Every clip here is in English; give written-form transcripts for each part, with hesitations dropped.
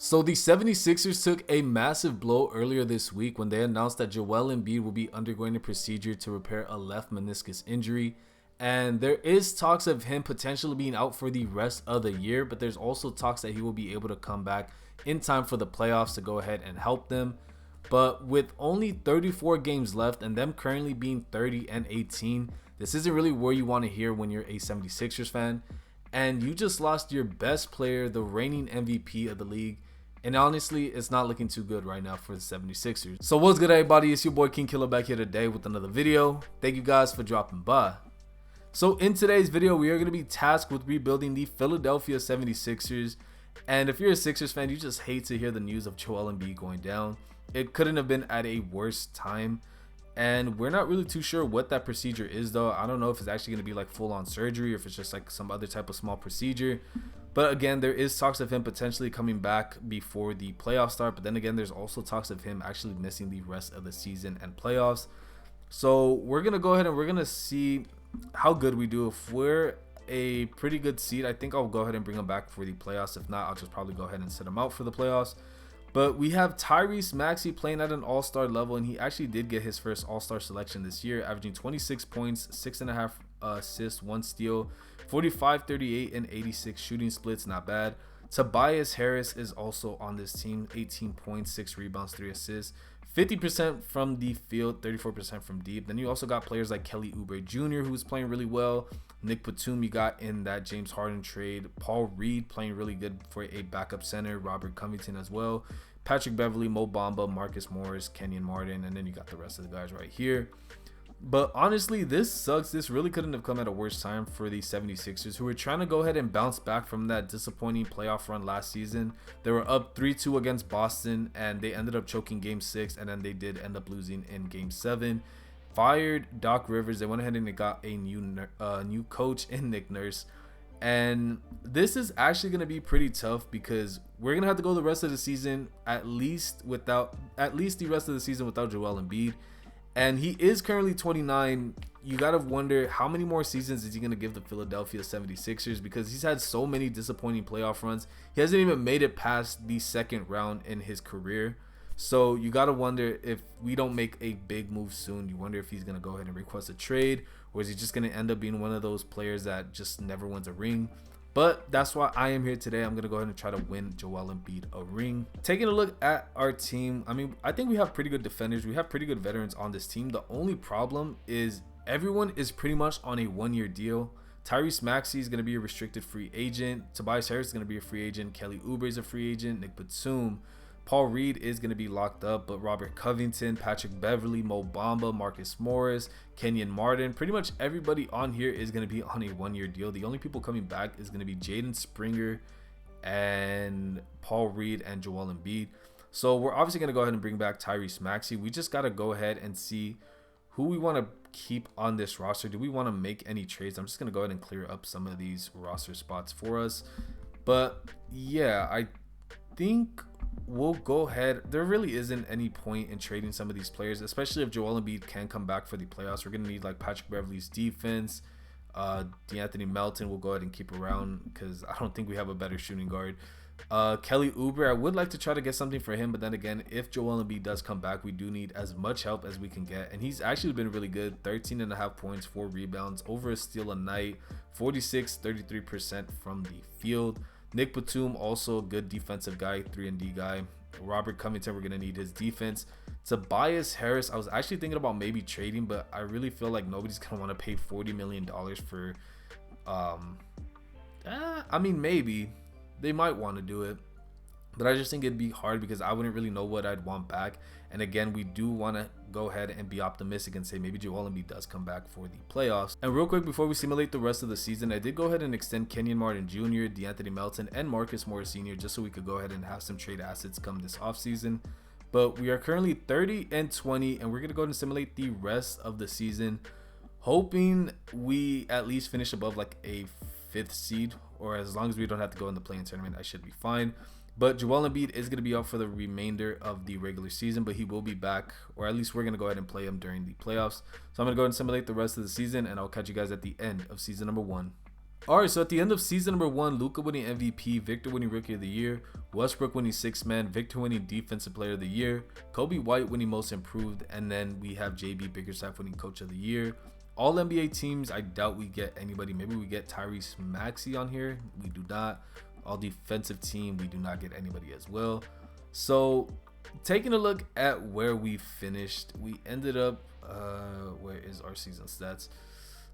So the 76ers took a massive blow earlier this week when they announced that Joel Embiid will be undergoing a procedure to repair a left meniscus injury. And there is talks of him potentially being out for the rest of the year, but there's also talks that he will be able to come back in time for the playoffs to go ahead and help them. But with only 34 games left and them currently being 30-18, this isn't really where you want to hear when you're a 76ers fan. And you just lost your best player, the reigning MVP of the league. And honestly, it's not looking too good right now for the 76ers. So what's good, everybody? It's your boy King Killer back here today with another video. Thank you guys for dropping by. So in today's video, we are going to be tasked with rebuilding the Philadelphia 76ers. And if you're a Sixers fan, you just hate to hear the news of Joel Embiid going down. It couldn't have been at a worse time. And we're not really too sure what that procedure is, though. I don't know if it's actually going to be like full-on surgery or if it's just like some other type of small procedure. But again, there is talks of him potentially coming back before the playoffs start. But then again, there's also talks of him actually missing the rest of the season and playoffs. So we're going to go ahead and we're going to see how good we do. If we're a pretty good seed, I think I'll go ahead and bring him back for the playoffs. If not, I'll just probably go ahead and sit him out for the playoffs. But we have Tyrese Maxey playing at an all-star level, and he actually did get his first all-star selection this year, averaging 26 points, 6.5 assists, 1 steal, 45, 38, and 86 shooting splits. Not bad. Tobias Harris is also on this team, 18 points, 6 rebounds, 3 assists, 50% from the field, 34% from deep. Then you also got players like Kelly Oubre Jr., who's playing really well. Nick Batum, you got in that James Harden trade. Paul Reed playing really good for a backup center. Robert Covington as well. Patrick Beverly, Mo Bamba, Marcus Morris, Kenyon Martin, and then you got the rest of the guys right here. But honestly, this sucks. This really couldn't have come at a worse time for the 76ers, who were trying to go ahead and bounce back from that disappointing playoff run last season. They were up 3-2 against Boston, and they ended up choking Game 6, and then they did end up losing in Game 7. Fired Doc Rivers. They went ahead and they got a new coach in Nick Nurse. And this is actually going to be pretty tough because we're going to have to go the rest of the season at least the rest of the season without Joel Embiid. And he is currently 29. You got to wonder how many more seasons is he going to give the Philadelphia 76ers, because he's had so many disappointing playoff runs. He hasn't even made it past the second round in his career. So you got to wonder, if we don't make a big move soon, you wonder if he's going to go ahead and request a trade, or is he just going to end up being one of those players that just never wins a ring. But that's why I am here today. I'm going to go ahead and try to win Joel Embiid a ring. Taking a look at our team, I mean, I think we have pretty good defenders. We have pretty good veterans on this team. The only problem is everyone is pretty much on a one-year deal. Tyrese Maxey is going to be a restricted free agent. Tobias Harris is going to be a free agent. Kelly Oubre is a free agent. Nick Batum. Paul Reed is going to be locked up, but Robert Covington, Patrick Beverly, Mo Bamba, Marcus Morris, Kenyon Martin, pretty much everybody on here is going to be on a one-year deal. The only people coming back is going to be Jaden Springer and Paul Reed and Joel Embiid. So we're obviously going to go ahead and bring back Tyrese Maxey. We just got to go ahead and see who we want to keep on this roster. Do we want to make any trades? I'm just going to go ahead and clear up some of these roster spots for us. But yeah, I think we'll go ahead. There really isn't any point in trading some of these players, especially if Joel Embiid can come back for the playoffs. We're going to need like Patrick Beverly's defense. DeAnthony Melton will go ahead and keep around because I don't think we have a better shooting guard. Kelly Oubre, I would like to try to get something for him, but then again, if Joel Embiid does come back, we do need as much help as we can get. And he's actually been really good. 13.5 points, 4 rebounds, over a steal a night, 33% from the field. Nick Batum, also a good defensive guy, 3-and-D guy. Robert Covington, we're going to need his defense. Tobias Harris, I was actually thinking about maybe trading, but I really feel like nobody's going to want to pay $40 million for, I mean, maybe. They might want to do it. But I just think it'd be hard because I wouldn't really know what I'd want back. And again, we do want to go ahead and be optimistic and say maybe Joel Embiid does come back for the playoffs. And real quick, before we simulate the rest of the season, I did go ahead and extend Kenyon Martin Jr., DeAnthony Melton, and Marcus Morris Sr. just so we could go ahead and have some trade assets come this offseason. But we are currently 30-20, and we're going to go ahead and simulate the rest of the season, hoping we at least finish above like a 5th seed, or as long as we don't have to go in the play-in tournament, I should be fine. But Joel Embiid is going to be out for the remainder of the regular season, but he will be back, or at least we're going to go ahead and play him during the playoffs. So I'm going to go ahead and simulate the rest of the season, and I'll catch you guys at the end of season number 1. All right, so at the end of season number 1, Luka winning MVP, Victor winning Rookie of the Year, Westbrook winning Sixth Man, Victor winning Defensive Player of the Year, Kobe White winning Most Improved, and then we have JB Bickerstaff winning Coach of the Year. All NBA teams, I doubt we get anybody. Maybe we get Tyrese Maxey on here. We do not. All defensive team, we do not get anybody as well. So taking a look at where we finished, we ended up, where is our season stats?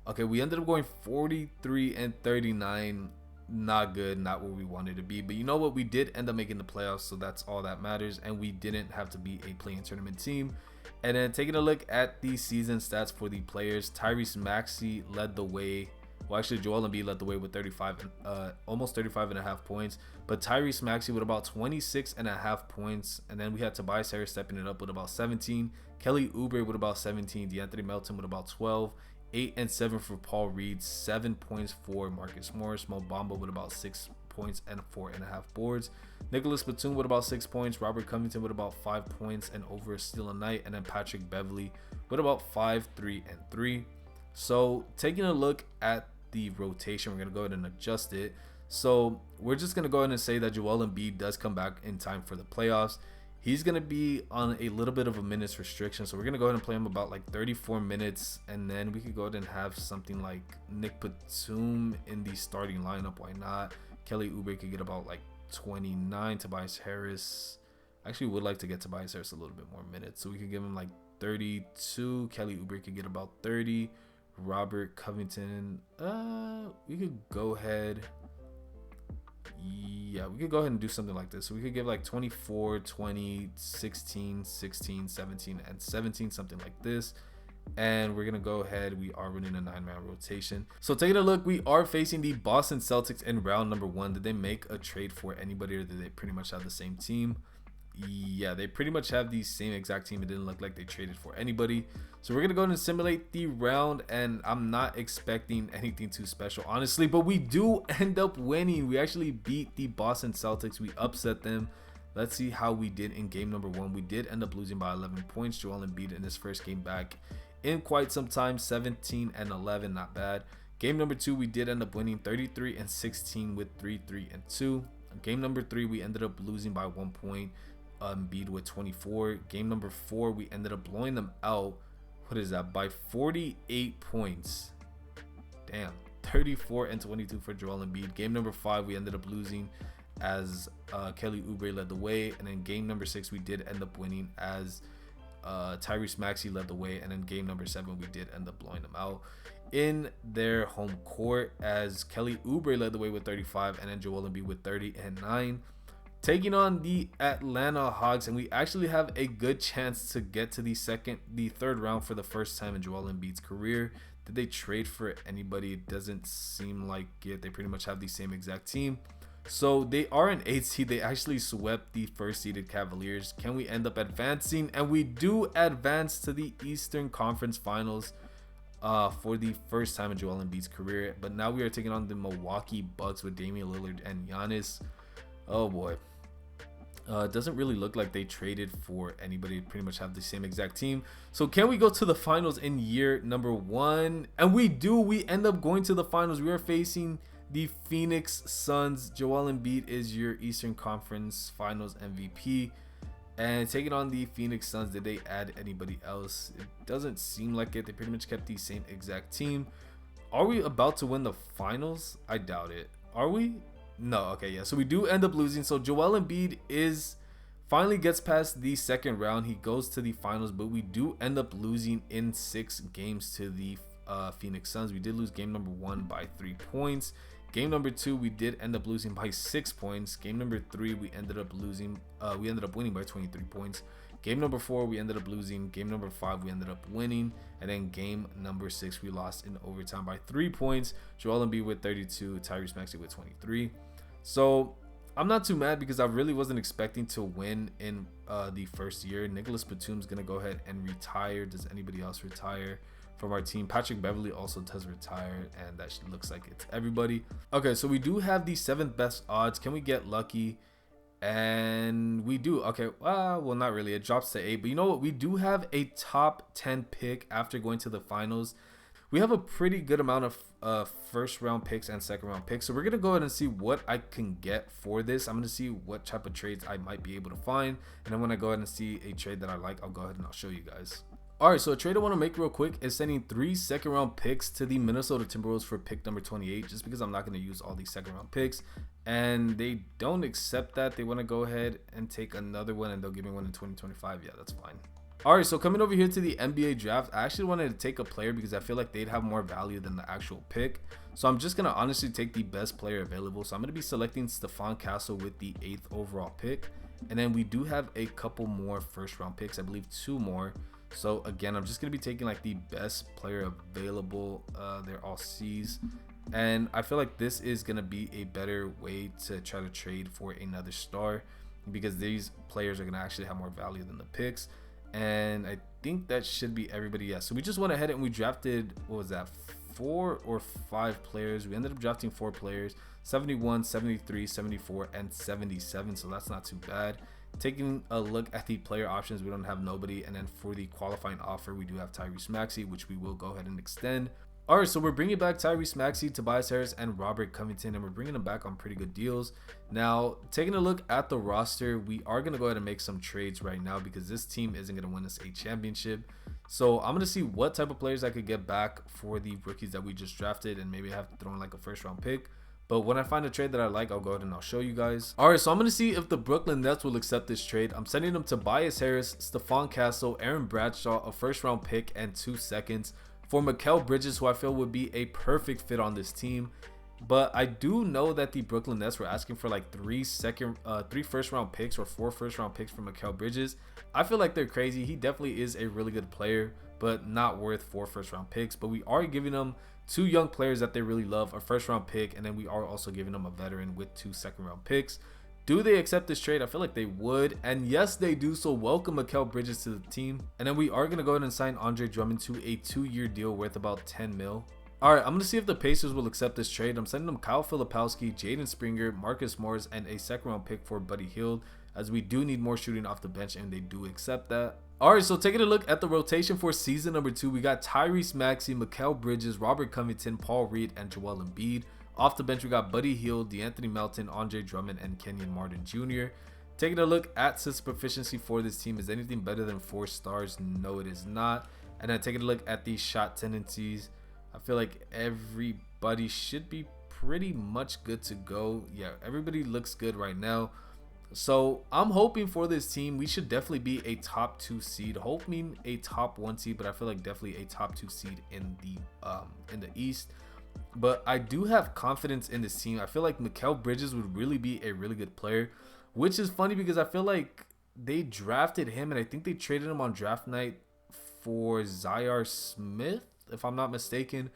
Okay, we ended up going 43 and 39. Not good, not where we wanted to be. But you know what? We did end up making the playoffs, so that's all that matters. And we didn't have to be a play-in tournament team. And then taking a look at the season stats for the players, Tyrese Maxey led the way. Well, actually, Joel Embiid led the way with 35, almost 35 and a half points. But Tyrese Maxey with about 26 and a half points. And then we had Tobias Harris stepping it up with about 17. Kelly Oubre with about 17. DeAnthony Melton with about 12. 8 and 7 for Paul Reed, 7 points for Marcus Morris, Mo Bamba with about 6 points and 4.5 boards, Nicholas Batum with about 6 points, Robert Covington with about 5 points and over a steal a night, and then Patrick Beverly with about 5, 3, and 3. So taking a look at the rotation, we're going to go ahead and adjust it. So we're just going to go ahead and say that Joel Embiid does come back in time for the playoffs. He's going to be on a little bit of a minutes restriction. So we're going to go ahead and play him about like 34 minutes. And then we could go ahead and have something like Nick Batum in the starting lineup. Why not? Kelly Oubre could get about like 29. Tobias Harris. I actually would like to get Tobias Harris a little bit more minutes. So we could give him like 32. Kelly Oubre could get about 30. Robert Covington. We could go ahead. Yeah, we could go ahead and do something like this. So we could give like 24, 20, 16, 16, 17, and 17, something like this. And we're going to go ahead. We are running a 9-man rotation. So taking a look, we are facing the Boston Celtics in round number 1. Did they make a trade for anybody, or did they pretty much have the same team? Yeah, they pretty much have the same exact team. It didn't look like they traded for anybody. So we're going to go ahead and simulate the round, and I'm not expecting anything too special, honestly, but we do end up winning. We actually beat the Boston Celtics. We upset them. Let's see how we did in game number 1. We did end up losing by 11 points. Joel Embiid in his first game back in quite some time, 17 and 11, not bad. Game number 2, we did end up winning 33 and 16 with 3, 3, and 2. Game number 3, we ended up losing by 1 point. Embiid with 24. Game number 4, we ended up blowing them out. What is that? By 48 points. Damn. 34 and 22 for Joel Embiid. Game number 5, we ended up losing as Kelly Oubre led the way. And then game number 6, we did end up winning as Tyrese Maxey led the way. And then game number 7, we did end up blowing them out in their home court as Kelly Oubre led the way with 35, and then Joel Embiid with 30 and 9. Taking on the Atlanta Hawks, and we actually have a good chance to get to the third round for the first time in Joel Embiid's career. Did they trade for anybody? It doesn't seem like it. They pretty much have the same exact team. So they are an 8 seed. They actually swept the first seeded Cavaliers. Can we end up advancing? And we do advance to the Eastern Conference Finals for the first time in Joel Embiid's career. But now we are taking on the Milwaukee Bucks with Damian Lillard and Giannis. Oh boy. It doesn't really look like they traded for anybody. They pretty much have the same exact team. So can we go to the finals in year number 1? And we do. We end up going to the finals. We are facing the Phoenix Suns. Joel Embiid is your Eastern Conference Finals MVP. And taking on the Phoenix Suns, did they add anybody else? It doesn't seem like it. They pretty much kept the same exact team. Are we about to win the finals? I doubt it. Are we? No. Okay, yeah. So we do end up losing. So Joel Embiid finally gets past the second round. He goes to the finals, but we do end up losing in 6 games to the Phoenix Suns. We did lose game number 1 by 3 points. Game number 2, we did end up losing by 6 points. Game number 3, we ended up losing. We ended up winning by 23 points. Game number 4, we ended up losing. Game number 5, we ended up winning. And then game number 6, we lost in overtime by 3 points. Joel Embiid with 32, Tyrese Maxey with 23. So I'm not too mad because I really wasn't expecting to win in the first year. Nicholas Batum's going to go ahead and retire. Does anybody else retire from our team? Patrick Beverly also does retire, and that looks like it's everybody. Okay, so we do have the 7th best odds. Can we get lucky? And we do. Okay, well, not really. It drops to 8. But you know what? We do have a top 10 pick after going to the finals. we have a pretty good amount of first round picks and second round picks. So we're going to go ahead and see what I can get for this. I'm going to see what type of trades I might be able to find. And then when I go ahead and see a trade that I like, I'll go ahead and I'll show you guys. Alright, so a trade I want to make real quick is sending 3 second round picks to the Minnesota Timberwolves for pick number 28, just because I'm not going to use all these second round picks. And they don't accept that. They want to go ahead and take another one, and they'll give me one in 2025. Yeah, that's fine. Alright, so coming over here to the NBA draft, I actually wanted to take a player because I feel like they'd have more value than the actual pick. So I'm just going to honestly take the best player available. So I'm going to be selecting Stephon Castle with the 8th overall pick. And then we do have a couple more first round picks, I believe 2 more. So again, I'm just going to be taking like the best player available. They're all C's. And I feel like this is going to be a better way to try to trade for another star, because these players are going to actually have more value than the picks. And I think that should be everybody. Yeah, so we just went ahead and we drafted, what was that, 4 or 5 players. We ended up drafting 4 players, 71, 73, 74, and 77. So that's not too bad. Taking a look at the player options, we don't have nobody. And then for the qualifying offer, we do have Tyrese Maxey, which we will go ahead and extend. All right, so we're bringing back Tyrese Maxey, Tobias Harris, and Robert Covington, and we're bringing them back on pretty good deals. Now, taking a look at the roster, we are going to go ahead and make some trades right now because this team isn't going to win us a championship. So I'm going to see what type of players I could get back for the rookies that we just drafted, and maybe I have to throw in like a first round pick. But when I find a trade that I like, I'll go ahead and I'll show you guys. All right, so I'm going to see if the Brooklyn Nets will accept this trade. I'm sending them Tobias Harris, Stephon Castle, Aaron Bradshaw, a first round pick, and 2 seconds for Mikal Bridges, who I feel would be a perfect fit on this team. But I do know that the Brooklyn Nets were asking for like 3 first round picks or 4 first round picks for Mikal Bridges. I feel like they're crazy. He definitely is a really good player, but not worth 4 first round picks. But we are giving them 2 young players that they really love, a first round pick, and then we are also giving them a veteran with 2 second round picks. Do they accept this trade? I feel like they would, and yes, they do. So welcome Mikal Bridges to the team. And then we are going to go ahead and sign Andre Drummond to a 2-year deal worth about 10 mil. All right, I'm going to see if the Pacers will accept this trade. I'm sending them Kyle Filipowski, Jaden Springer, Marcus Morris, and a second round pick for Buddy Hield, as we do need more shooting off the bench, and they do accept that. All right, so taking a look at the rotation for season number 2, we got Tyrese Maxey, Mikal Bridges, Robert Covington, Paul Reed, and Joel Embiid. Off the bench, we got Buddy Hield, DeAnthony Melton, Andre Drummond, and Kenyon Martin Jr. Taking a look at system proficiency for this team, is anything better than 4 stars? No, it is not. And then taking a look at the shot tendencies, I feel like everybody should be pretty much good to go. Yeah, everybody looks good right now. So I'm hoping for this team, we should definitely be a top 2 seed, hoping a top 1 seed, but I feel like definitely a top 2 seed in the East. But I do have confidence in this team. I feel like Mikal Bridges would really be a really good player, which is funny because I feel like they drafted him, and I think they traded him on draft night for Zaire Smith, if I'm not mistaken.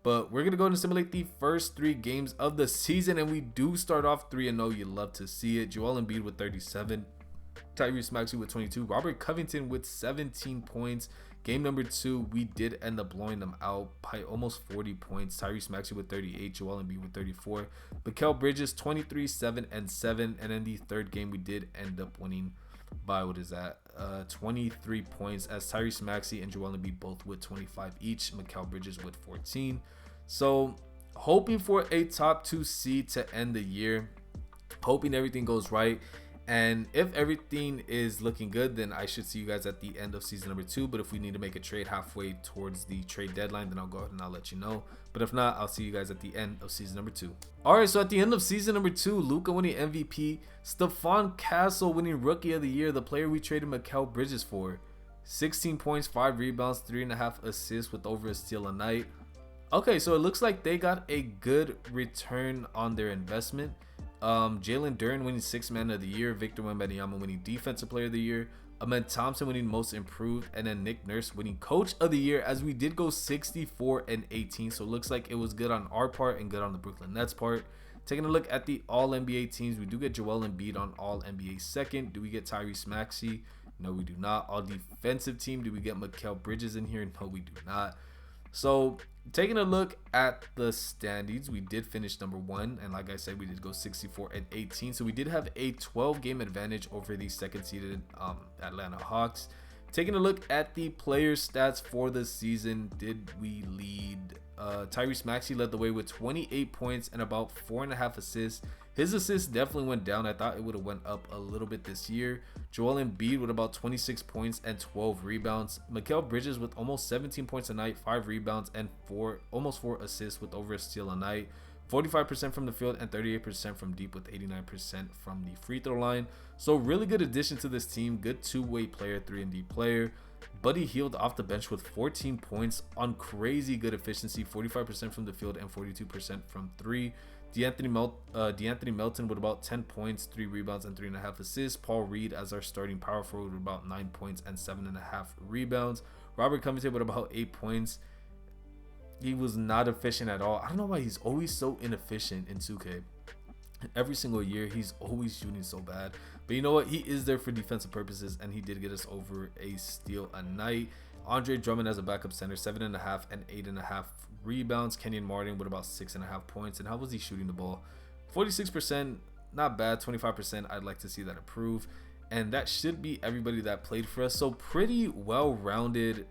But we're going to go ahead and simulate the first 3 games of the season, and we do start off 3-0. You love to see it. Joel Embiid with 37, Tyrese Maxey with 22, Robert Covington with 17 points. Game number 2, we did end up blowing them out by almost 40 points. Tyrese Maxey with 38, Joel Embiid with 34, Mikal Bridges 23, 7, and 7. And then the third game, we did end up winning by, 23 points, as Tyrese Maxey and Joel Embiid both with 25 each, Mikal Bridges with 14. So hoping for a top 2 seed to end the year, hoping everything goes right. And if everything is looking good, then I should see you guys at the end of season number 2. But if we need to make a trade halfway towards the trade deadline, then I'll go ahead and I'll let you know. But if not, I'll see you guys at the end of season number 2. All right, so at the end of season number 2, Luka winning MVP, Stephon Castle winning Rookie of the Year, the player we traded Mikal Bridges for. 16 points, 5 rebounds, 3.5 assists with over a steal a night. Okay, so it looks like they got a good return on their investment. Jalen Duren winning 6th Man of the Year, Victor Wembanyama winning Defensive Player of the Year, Ahmed Thompson winning Most Improved, and then Nick Nurse winning Coach of the Year, as we did go 64-18. So it looks like it was good on our part and good on the Brooklyn Nets part. Taking a look at the All-NBA teams, we do get Joel Embiid on All-NBA second. Do we get Tyrese Maxey? No, we do not. All defensive team, do we get Mikal Bridges in here? No, we do not. So taking a look at the standings, we did finish number 1, and like I said, we did go 64-18. So we did have a 12-game advantage over the second seeded Atlanta Hawks. Taking a look at the player stats for the season, did we lead? Tyrese Maxey led the way with 28 points and about 4.5 assists. His assists definitely went down. I thought it would have went up a little bit this year. Joel Embiid with about 26 points and 12 rebounds. Mikal Bridges with almost 17 points a night, 5 rebounds, and almost 4 assists with over a steal a night. 45% from the field and 38% from deep with 89% from the free throw line. So really good addition to this team. Good two-way player, 3-and-D player. Buddy Hield off the bench with 14 points on crazy good efficiency, 45% from the field and 42% from 3. De'Anthony Melton with about 10 points, 3 rebounds, and 3.5 assists. Paul Reed as our starting power forward with about 9 points and 7.5 rebounds. Robert Covington with about 8 points. He was not efficient at all. I don't know why he's always so inefficient in 2K. Every single year, he's always shooting so bad. But you know what? He is there for defensive purposes, and he did get us over a steal a night. Andre Drummond as a backup center, 7.5 and 8.5 rebounds. Kenyon Martin with about 6.5 points. And how was he shooting the ball? 46%, not bad. 25%, I'd like to see that improve. And that should be everybody that played for us. So pretty well-rounded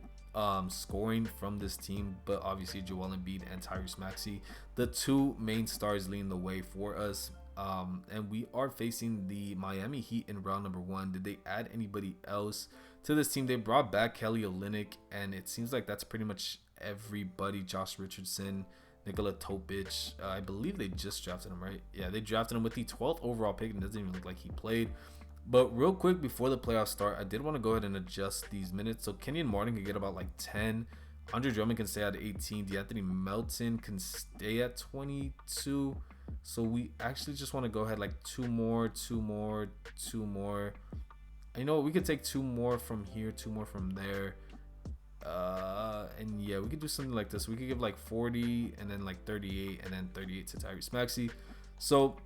scoring from this team, but obviously Joel Embiid and Tyrese Maxey, the two main stars, leading the way for us. And we are facing the Miami Heat in round number 1. Did they add anybody else to this team? They brought back Kelly Olynyk, and it seems like that's pretty much everybody. Josh Richardson, Nikola Topic. I believe they just drafted him, right? Yeah, they drafted him with the 12th overall pick, and it doesn't even look like he played. But real quick before the playoffs start, I did want to go ahead and adjust these minutes. So Kenyon Martin can get about like 10. Andre Drummond can stay at 18. De'Anthony Melton can stay at 22. So we actually just want to go ahead like 2 more. You know what? We could take 2 more from here, 2 more from there. And yeah, we could do something like this. We could give like 40 and then like 38 and then 38 to Tyrese Maxey. So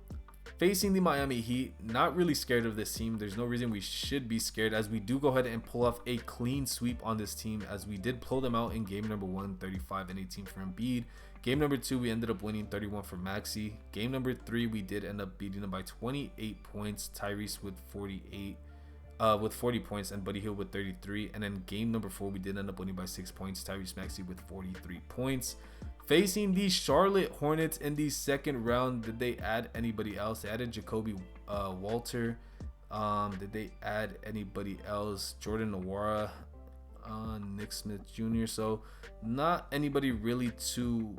facing the Miami Heat, not really scared of this team. There's no reason we should be scared, as we do go ahead and pull off a clean sweep on this team, as we did pull them out in game number 1, 35 and 18 for Embiid. Game number 2, we ended up winning 31 for Maxey. Game number 3, we did end up beating them by 28 points. Tyrese with 40 points and Buddy Hield with 33. And then game number 4, we did end up winning by 6 points. Tyrese Maxey with 43 points. Facing the Charlotte Hornets in the second round, did they add anybody else? They added Jacoby Walter. Did they add anybody else? Jordan Nwora, Nick Smith Jr. So not anybody really too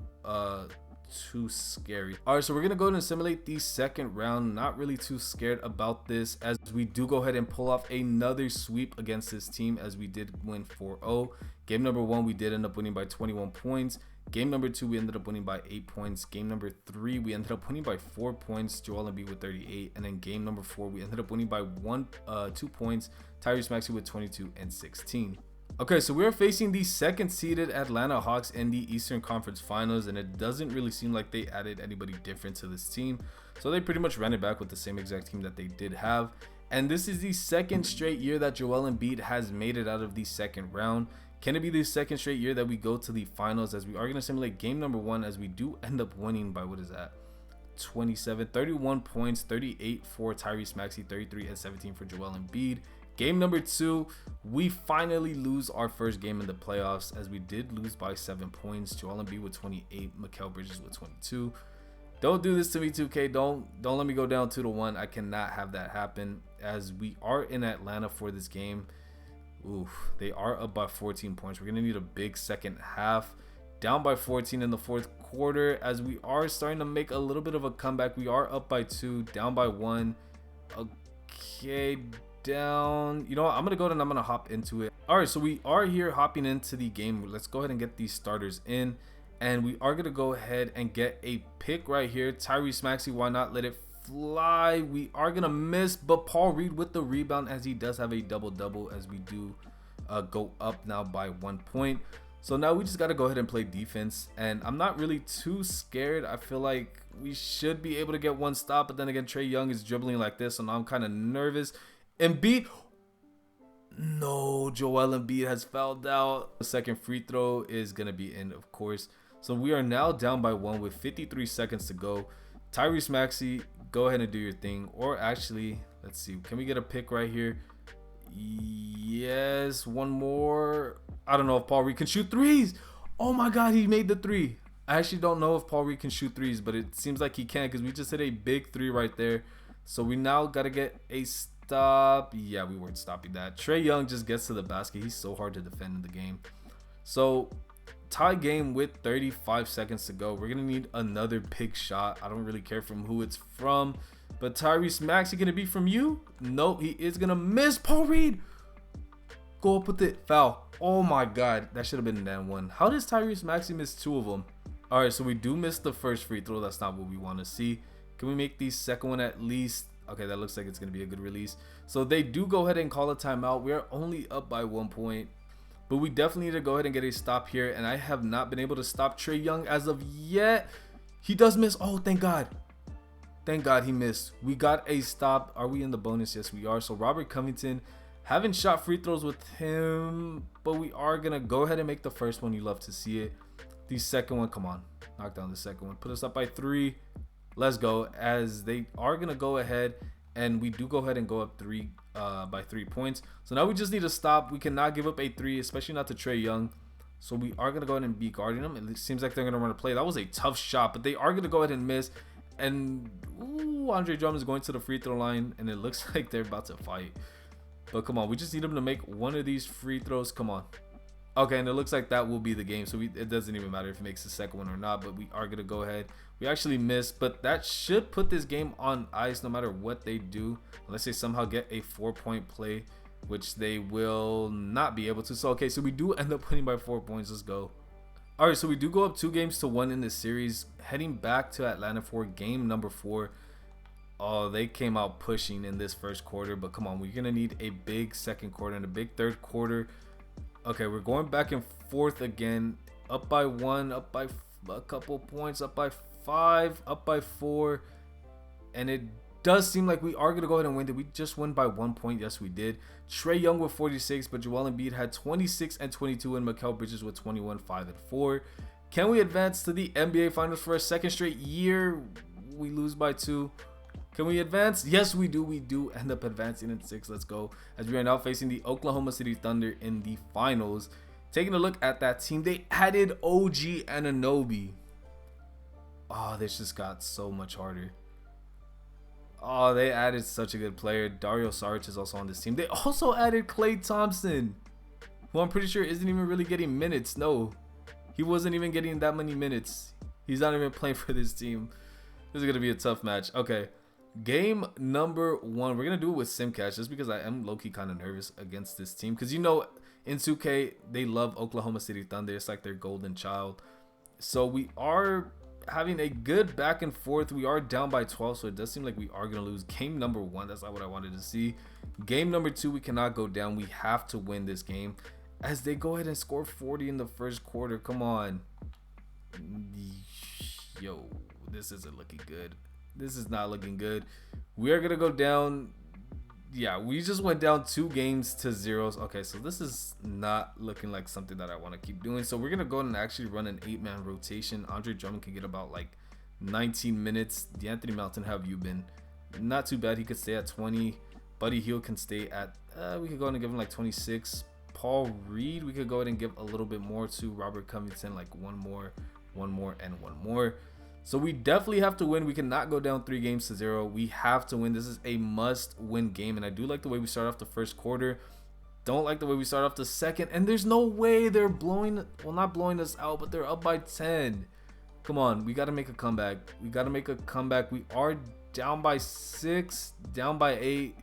scary. All right, so we're gonna go ahead and simulate the second round. Not really too scared about this, as we do go ahead and pull off another sweep against this team, as we did win 4-0. Game number 1, we did end up winning by 21 points. Game number 2, we ended up winning by 8 points. Game number 3, we ended up winning by 4 points. Joel Embiid with 38. And then game number 4, we ended up winning by 2 points. Tyrese Maxey with 22 and 16. Okay, so we're facing the second seeded Atlanta Hawks in the Eastern Conference Finals, and it doesn't really seem like they added anybody different to this team. So they pretty much ran it back with the same exact team that they did have. And this is the second straight year that Joel Embiid has made it out of the second round. Can it be the second straight year that we go to the finals, as we are going to simulate game number 1, as we do end up winning by, what is that, 31 points, 38 for Tyrese Maxey, 33 and 17 for Joel Embiid. Game number 2, we finally lose our first game in the playoffs, as we did lose by 7 points. Joel Embiid with 28, Mikal Bridges with 22. Don't do this to me, 2K. Don't let me go down 2-1. I cannot have that happen, as we are in Atlanta for this game. Oof, they are up by 14 points. We're going to need a big second half. Down by 14 in the fourth quarter, as we are starting to make a little bit of a comeback. We are up by 2, down by 1. Okay, down. You know what? I'm going to go ahead and I'm going to hop into it. All right, so we are here hopping into the game. Let's go ahead and get these starters in. And we are going to go ahead and get a pick right here. Tyrese Maxey, why not let it fly? We are gonna miss, but Paul Reed with the rebound, as he does have a double-double, as we do go up now by 1 point. So now we just got to go ahead and play defense, and I'm not really too scared. I feel like we should be able to get 1 stop, but then again, Trae Young is dribbling like this, so now I'm kind of nervous. Embiid, no, Joel Embiid has fouled out. The second free throw is gonna be in, of course. So we are now down by 1 with 53 seconds to go. Tyrese Maxey, go ahead and do your thing. Or actually, let's see, can we get a pick right here? Yes, one more. I don't know if Paul Reed can shoot threes. Oh my God, he made the three. I actually don't know if Paul Reed can shoot threes, but it seems like he can because we just hit a big three right there. So we now got to get a stop. Yeah, we weren't stopping that. Trae Young just gets to the basket. He's so hard to defend in the game. So tie game with 35 seconds to go. We're going to need another big shot. I don't really care from who it's from. But Tyrese Maxey going to be from you? Nope, he is going to miss. Paul Reed. Go up with it. Foul. Oh my God. That should have been that one. How does Tyrese Maxey miss two of them? All right, so we do miss the first free throw. That's not what we want to see. Can we make the second one at least? Okay, that looks like it's going to be a good release. So they do go ahead and call a timeout. We are only up by 1 point. But we definitely need to go ahead and get a stop here. And I have not been able to stop Trae Young as of yet. He does miss. Oh, thank God. Thank God he missed. We got a stop. Are we in the bonus? Yes, we are. So Robert Covington, haven't shot free throws with him, but we are going to go ahead and make the first one. You love to see it. The second one, come on. Knock down the second one. Put us up by 3. Let's go. As they are going to go ahead, and we do go ahead and go up by 3 points. So now we just need to stop. We cannot give up a 3, especially not to Trae Young. So we are going to go ahead and be guarding them. It seems like they're going to run a play. That was a tough shot, but they are going to go ahead and miss. And Andre Drummond is going to the free throw line, and it looks like they're about to fight. But come on, we just need him to make one of these free throws. Come on. Okay, and it looks like that will be the game. So it doesn't even matter if he makes the second one or not, but we are going to go ahead. We actually missed, but that should put this game on ice no matter what they do. Unless they somehow get a 4-point play, which they will not be able to. So, okay, so we do end up winning by 4 points. Let's go. All right, so we do go up 2-1 in this series. Heading back to Atlanta for game number 4. Oh, they came out pushing in this first quarter, but come on, we're going to need a big second quarter and a big third quarter. Okay, we're going back and forth again. Up by 1, up by a couple points, up by 5, up by 4. And it does seem like we are going to go ahead and win. Did we just win by 1 point? Yes, we did. Trae Young with 46, but Joel Embiid had 26 and 22, and Mikal Bridges with 21, 5 and 4. Can we advance to the NBA Finals for a second straight year? We lose by 2. Can we advance? Yes, we do. We do end up advancing in 6. Let's go. As we are now facing the Oklahoma City Thunder in the finals. Taking a look at that team, they added OG Anunoby. Oh, this just got so much harder. Oh, they added such a good player. Dario Saric is also on this team. They also added Klay Thompson, who I'm pretty sure isn't even really getting minutes. No, he wasn't even getting that many minutes. He's not even playing for this team. This is going to be a tough match. Okay. Game number 1. We're going to do it with Simcash just because I am low-key kind of nervous against this team. Because, you know, in 2K, they love Oklahoma City Thunder. It's like their golden child. So we are having a good back and forth. We are down by 12, so it does seem like we are going to lose. Game number 1, that's not what I wanted to see. Game number 2, we cannot go down. We have to win this game. As they go ahead and score 40 in the first quarter. Come on. Yo, this isn't looking good. This is not looking good. We are going to go down. Yeah, we just went down 2-0. Okay, so this is not looking like something that I want to keep doing. So we're going to go and actually run an 8-man rotation. Andre Drummond can get about like 19 minutes. DeAnthony Melton, how have you been? Not too bad. He could stay at 20. Buddy Hield can stay at, we could go ahead and give him like 26. Paul Reed, we could go ahead and give a little bit more to. Robert Covington, like one more, and one more. So we definitely have to win. We cannot go down 3-0. We have to win. This is a must-win game. And I do like the way we start off the first quarter. Don't like the way we start off the second. And there's no way they're blowing, well, not blowing us out, but they're up by 10. Come on. We got to make a comeback. We got to make a comeback. We are down by 6, down by 8.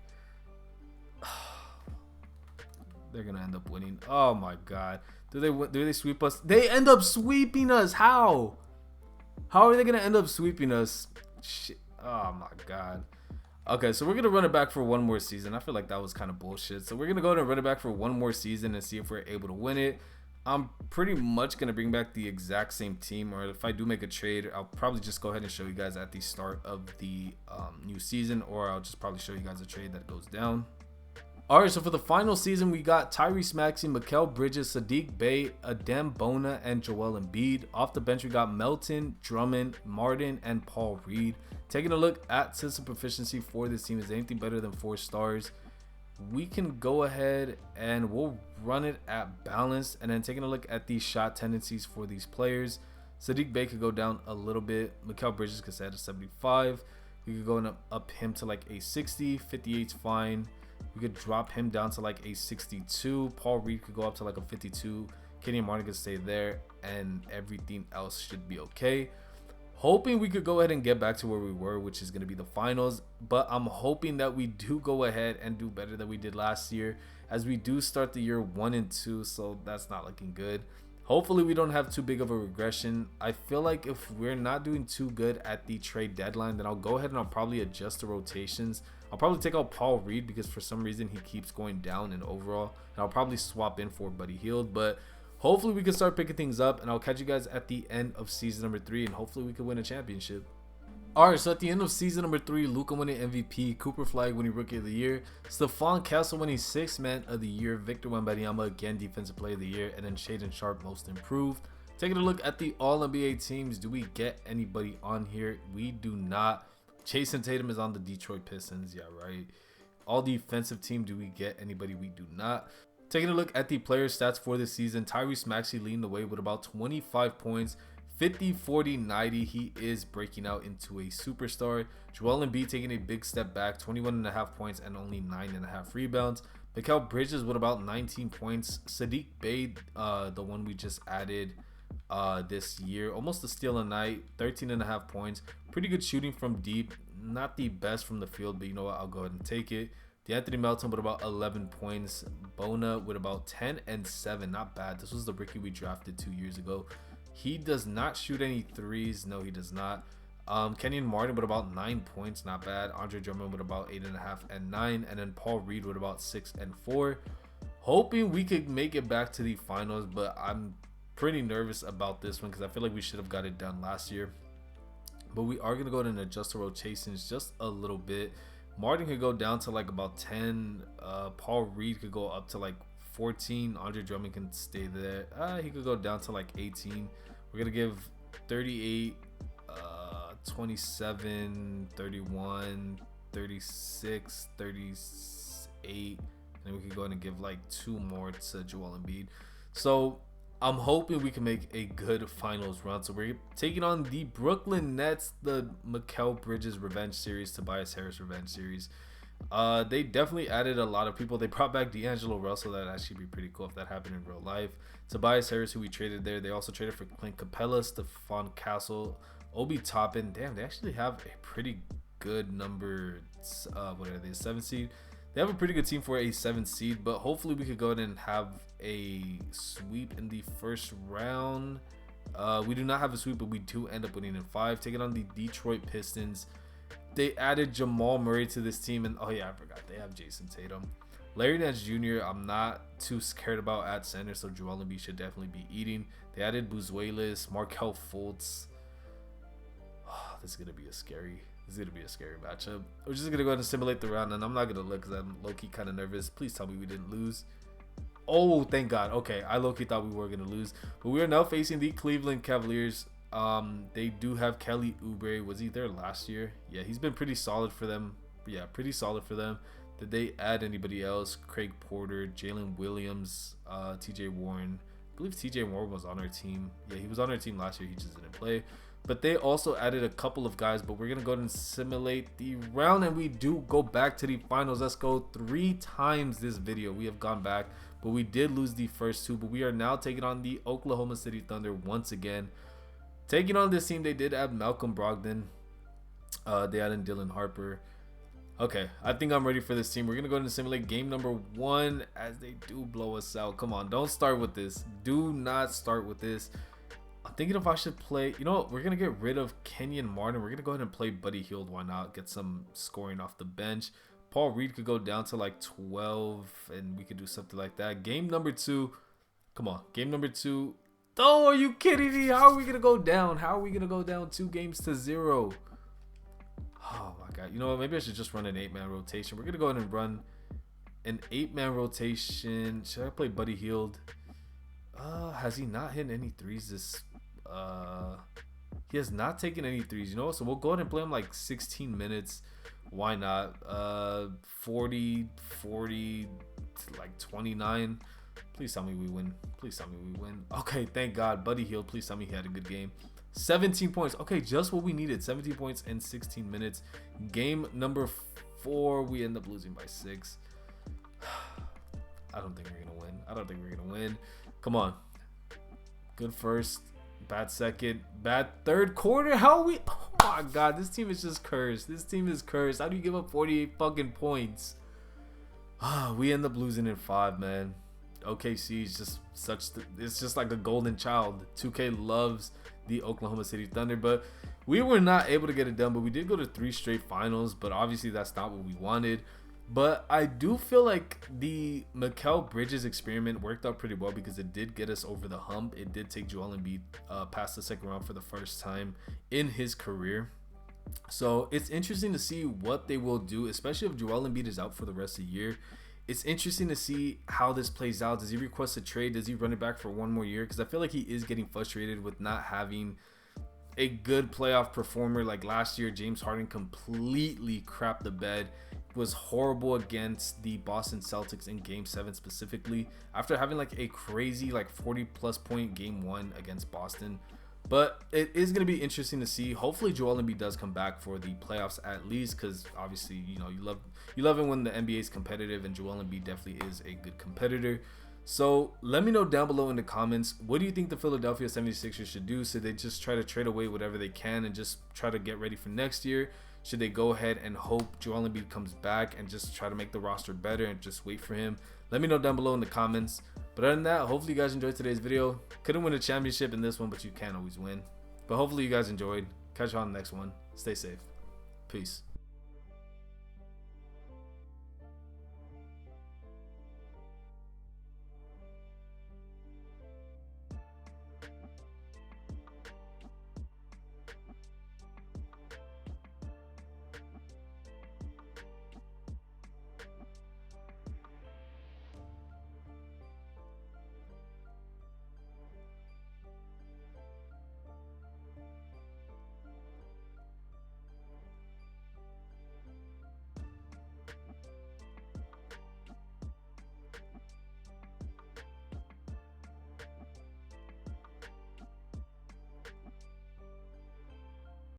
They're going to end up winning. Oh, my God. Do they sweep us? They end up sweeping us. How? How are they going to end up sweeping us? Shit. Oh, my God. Okay, so we're going to run it back for one more season. I feel like that was kind of bullshit. So we're going to go ahead and run it back for one more season and see if we're able to win it. I'm pretty much going to bring back the exact same team. Or if I do make a trade, I'll probably just go ahead and show you guys at the start of the new season. Or I'll just probably show you guys a trade that goes down. Alright, so for the final season, we got Tyrese Maxey, Mikal Bridges, Saddiq Bey, Adem Bona, and Joel Embiid. Off the bench, we got Melton, Drummond, Martin, and Paul Reed. Taking a look at system proficiency for this team, is anything better than 4 stars? we can go ahead and we'll run it at balance. And then taking a look at these shot tendencies for these players, Saddiq Bey could go down a little bit. Mikal Bridges could set at a 75. We could go up him to like a 60. 58's fine. We could drop him down to like a 62. Paul Reed could go up to like a 52. Kenyon Martin could stay there, and everything else should be okay. Hoping we could go ahead and get back to where we were, which is going to be the finals. But I'm hoping that we do go ahead and do better than we did last year, as we do start the year 1-2. So that's not looking good. Hopefully we don't have too big of a regression. I feel like if we're not doing too good at the trade deadline, then I'll go ahead and I'll probably adjust the rotations. I'll probably take out Paul Reed because for some reason he keeps going down in overall. And I'll probably swap in for Buddy Hield. But hopefully we can start picking things up, and I'll catch you guys at the end of season number 3, and hopefully we can win a championship. Alright, so at the end of season number 3, Luka winning MVP, Cooper Flag winning Rookie of the Year, Stephon Castle winning 6th Man of the Year, Victor Wembanyama again Defensive Player of the Year, and then Shaedon Sharpe Most Improved. Taking a look at the All-NBA teams, do we get anybody on here? We do not. Jason Tatum is on the Detroit Pistons, yeah, right. All defensive team, do we get anybody? We do not. Taking a look at the player stats for this season, Tyrese Maxey leading the way with about 25 points, 50, 40, 90. He is breaking out into a superstar. Joel Embiid taking a big step back, 21.5 points and only 9.5 rebounds. Mikal Bridges with about 19 points. Saddiq Bey, the one we just added this year, almost a steal a night, 13.5 points. Pretty good shooting from deep. Not the best from the field, but you know what? I'll go ahead and take it. DeAnthony Melton with about 11 points. Bona with about 10 and 7. Not bad. This was the rookie we drafted 2 years ago. He does not shoot any threes. No, he does not. Kenyon Martin with about 9 points. Not bad. Andre Drummond with about 8.5 and 9. And then Paul Reed with about 6 and 4. Hoping we could make it back to the finals, but I'm pretty nervous about this one because I feel like we should have got it done last year. But we are going to go ahead and adjust the rotations just a little bit. Martin could go down to like about 10. Paul Reed could go up to like 14. Andre Drummond can stay there. He could go down to like 18. We're going to give 38, 27, 31, 36, 38. And then we could go ahead and give like 2 more to Joel Embiid. So I'm hoping we can make a good finals run. So we're taking on the Brooklyn Nets, the Mikal Bridges Revenge Series, Tobias Harris Revenge Series. They definitely added a lot of people. They brought back D'Angelo Russell. That'd actually be pretty cool if that happened in real life. Tobias Harris, who we traded there. They also traded for Clint Capella, Stephon Castle, Obi Toppin. Damn, they actually have a pretty good number. What are they? 7 seed. They have a pretty good team for a 7 seed, but hopefully we could go ahead and have a sweep in the first round. We do not have a sweep, but we do end up winning in 5. Taking on the Detroit Pistons. They added Jamal Murray to this team, and oh yeah, I forgot they have Jason Tatum. Larry Nance Jr. I'm not too scared about at center, so Joel Embiid should definitely be eating. They added Buzuelis, Markelle Fultz. Oh, this is gonna be a scary matchup. We're just gonna go ahead and simulate the round, and I'm not gonna look because I'm low-key kind of nervous. Please tell me we didn't lose. Oh, thank God. Okay, I low-key thought we were gonna lose, but we are now facing the Cleveland Cavaliers. They do have Kelly Oubre. Was he there last year? Yeah, he's been pretty solid for them. Yeah, pretty solid for them. Did they add anybody else? Craig Porter, Jalen Williams, TJ Warren. I believe TJ Warren was on our team. Yeah, he was on our team last year. He just didn't play. But they also added a couple of guys. But we're going to go ahead and simulate the round. And we do go back to the finals. Let's go 3 times this video. We have gone back. But we did lose the first 2. But we are now taking on the Oklahoma City Thunder once again. Taking on this team, they did add Malcolm Brogdon. They added Dylan Harper. Okay, I think I'm ready for this team. We're going to go ahead and simulate game number 1 as they do blow us out. Come on, don't start with this. Do not start with this. I'm thinking if I should play, you know what, we're going to get rid of Kenyon Martin. We're going to go ahead and play Buddy Hield. Why not? Get some scoring off the bench. Paul Reed could go down to like 12 and we could do something like that. Game number 2. Come on, game number 2. Oh, are you kidding me? How are we going to go down? How are we going to go down 2-0? Oh my God. You know what? Maybe I should just run an 8-man rotation. We're going to go ahead and run an 8-man rotation. Should I play Buddy Hield? Has he not hit any threes this? He has not taken any threes, you know? So we'll go ahead and play him like 16 minutes. Why not? 40, 40, like 29. Please tell me we win. Please tell me we win. Okay, thank God. Buddy Hield, please tell me he had a good game. 17 points. Okay, just what we needed. 17 points in 16 minutes. Game number 4, we end up losing by 6. I don't think we're going to win. I don't think we're going to win. Come on. Good first. Bad second. Bad third quarter. How are we? Oh my God, this team is just cursed. This team is cursed. How do you give up 48 fucking points? We end up losing in 5, man. OKC is just it's just like a golden child. 2K loves the Oklahoma City Thunder, but we were not able to get it done. But we did go to 3 straight finals, but obviously that's not what we wanted. But I do feel like the Mikal Bridges experiment worked out pretty well because it did get us over the hump. It did take Joel Embiid past the second round for the first time in his career. So it's interesting to see what they will do, especially if Joel Embiid is out for the rest of the year. It's interesting to see how this plays out. Does he request a trade? Does he run it back for one more year? Because I feel like he is getting frustrated with not having a good playoff performer. Like last year, James Harden completely crapped the bed. Was horrible against the Boston Celtics in game 7 specifically, after having like a crazy like 40+ point game 1 against Boston. But it is going to be interesting to see. Hopefully Joel Embiid does come back for the playoffs at least, because obviously, you know, you love it when the NBA is competitive, and Joel Embiid definitely is a good competitor. So let me know down below in the comments, what do you think the Philadelphia 76ers should do? Should they just try to trade away whatever they can and just try to get ready for next year? Should they go ahead and hope Joel Embiid comes back and just try to make the roster better and just wait for him? Let me know down below in the comments. But other than that, hopefully you guys enjoyed today's video. Couldn't win a championship in this one, but you can always win. But hopefully you guys enjoyed. Catch you on the next one. Stay safe. Peace.